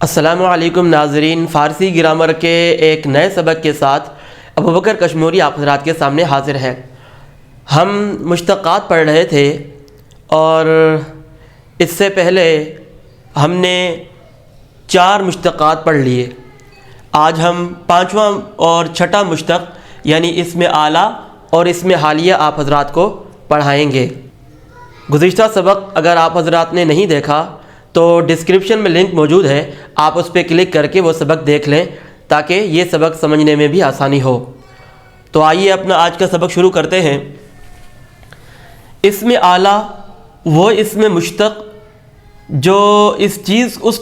السلام علیکم ناظرین، فارسی گرامر کے ایک نئے سبق کے ساتھ ابوبکر کشموری آپ حضرات کے سامنے حاضر ہیں۔ ہم مشتقات پڑھ رہے تھے اور اس سے پہلے ہم نے 4 مشتقات پڑھ لیے۔ آج ہم 5واں اور 6واں مشتق یعنی اسم اعلیٰ اور اسم حالیہ آپ حضرات کو پڑھائیں گے۔ گزشتہ سبق اگر آپ حضرات نے نہیں دیکھا تو ڈسکرپشن میں لنک موجود ہے، آپ اس پہ کلک کر کے وہ سبق دیکھ لیں تاکہ یہ سبق سمجھنے میں بھی آسانی ہو۔ تو آئیے اپنا آج کا سبق شروع کرتے ہیں۔ اسم اعلیٰ وہ اسم مشتق جو اس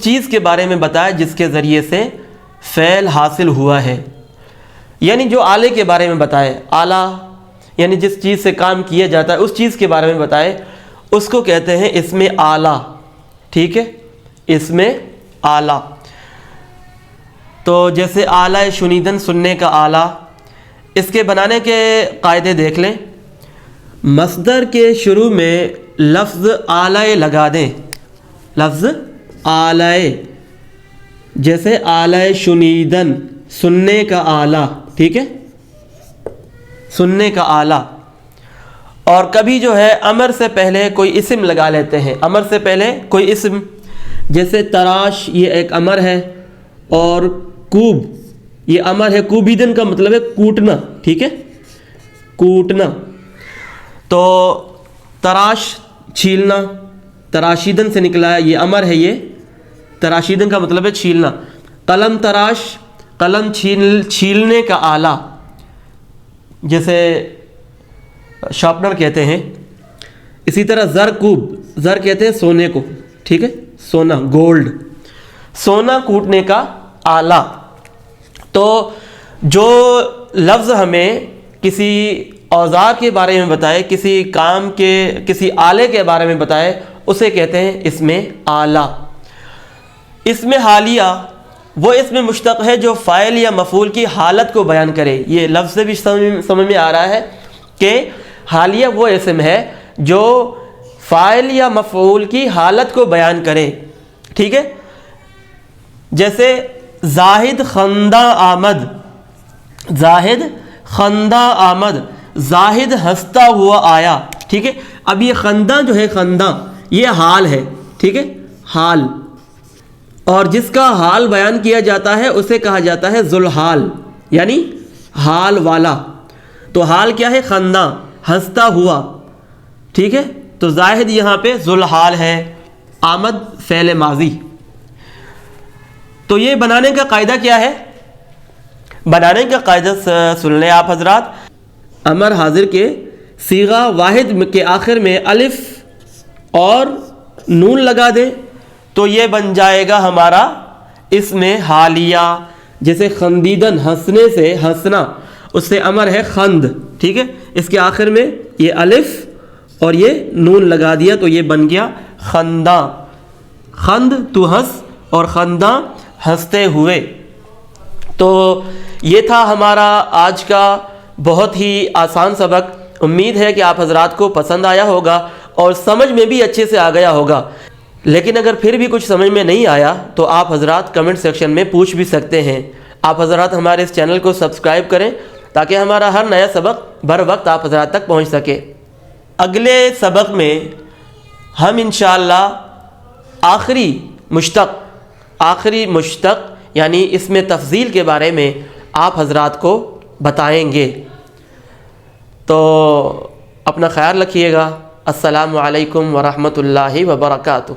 چیز کے بارے میں بتائے جس کے ذریعے سے فعل حاصل ہوا ہے، یعنی جو آلے کے بارے میں بتائے۔ اعلیٰ یعنی جس چیز سے کام کیا جاتا ہے اس چیز کے بارے میں بتائے، اس کو کہتے ہیں اسم اعلیٰ۔ ٹھیک ہے، اسم اعلیٰ۔ تو جیسے اعلیٰ شنیدن، سننے کا اعلیٰ، اس کے بنانے کے قاعدے دیکھ لیں۔ مصدر کے شروع میں لفظ اعلیٰ لگا دیں، لفظ اعلیٰ، جیسے اعلیٰ شنیدن، سننے کا اعلیٰ۔ ٹھیک ہے، سننے کا اعلیٰ۔ اور کبھی جو ہے امر سے پہلے کوئی اسم لگا لیتے ہیں، امر سے پہلے کوئی اسم، جیسے تراش یہ ایک امر ہے، اور کوب یہ امر ہے۔ کوبیدن کا مطلب ہے کوٹنا۔ ٹھیک ہے، کوٹنا۔ تو تراش چھیلنا، تراشیدن سے نکلا ہے، یہ امر ہے۔ یہ تراشیدن کا مطلب ہے چھیلنا۔ قلم تراش، قلم چھیلنے کا آلہ، جیسے شارپنر کہتے ہیں۔ اسی طرح زر کوب، زر کہتے ہیں سونے کو۔ ٹھیک ہے، سونا، گولڈ، سونا کوٹنے کا آلہ۔ تو جو لفظ ہمیں کسی اوزار کے بارے میں بتائے، کسی کام کے، کسی آلے کے بارے میں بتائے، اسے کہتے ہیں اسم اعلیٰ۔ اسم حالیہ وہ اسم مشتق ہے جو فاعل یا مفعول کی حالت کو بیان کرے۔ یہ لفظ سے بھی سمجھ میں آ رہا ہے کہ حالیہ وہ اسم ہے جو فاعل یا مفعول کی حالت کو بیان کرے۔ ٹھیک ہے، جیسے زاہد خندہ آمد، زاہد خندہ آمد، زاہد ہنستا ہوا آیا۔ ٹھیک ہے، اب یہ خندہ جو ہے، خندہ یہ حال ہے۔ ٹھیک ہے، حال، اور جس کا حال بیان کیا جاتا ہے اسے کہا جاتا ہے ذوالحال، یعنی حال والا۔ تو حال کیا ہے؟ خندہ، ہنستا ہوا۔ ٹھیک ہے، تو زاہد یہاں پہ ذوالحال ہے، آمد فعل ماضی۔ تو یہ بنانے کا قاعدہ کیا ہے؟ بنانے کا قاعدہ سن لیں آپ حضرات۔ امر حاضر کے صیغہ واحد کے آخر میں الف اور نون لگا دیں تو یہ بن جائے گا ہمارا اسم حالیہ۔ جیسے خندیدن، ہنسنے سے، ہنسنا، اس سے امر ہے خند۔ ٹھیک ہے، اس کے آخر میں یہ الف اور یہ نون لگا دیا تو یہ بن گیا خندہ۔ خند تو ہنس، اور خندہ ہنستے ہوئے۔ تو یہ تھا ہمارا آج کا بہت ہی آسان سبق۔ امید ہے کہ آپ حضرات کو پسند آیا ہوگا اور سمجھ میں بھی اچھے سے آ گیا ہوگا۔ لیکن اگر پھر بھی کچھ سمجھ میں نہیں آیا تو آپ حضرات کمنٹ سیکشن میں پوچھ بھی سکتے ہیں۔ آپ حضرات ہمارے اس چینل کو سبسکرائب کریں تاکہ ہمارا ہر نیا سبق بر وقت آپ حضرات تک پہنچ سکے۔ اگلے سبق میں ہم انشاءاللہ آخری مشتق یعنی اسم تفضیل کے بارے میں آپ حضرات کو بتائیں گے۔ تو اپنا خیال رکھیے گا۔ السلام علیکم ورحمۃ اللہ وبرکاتہ۔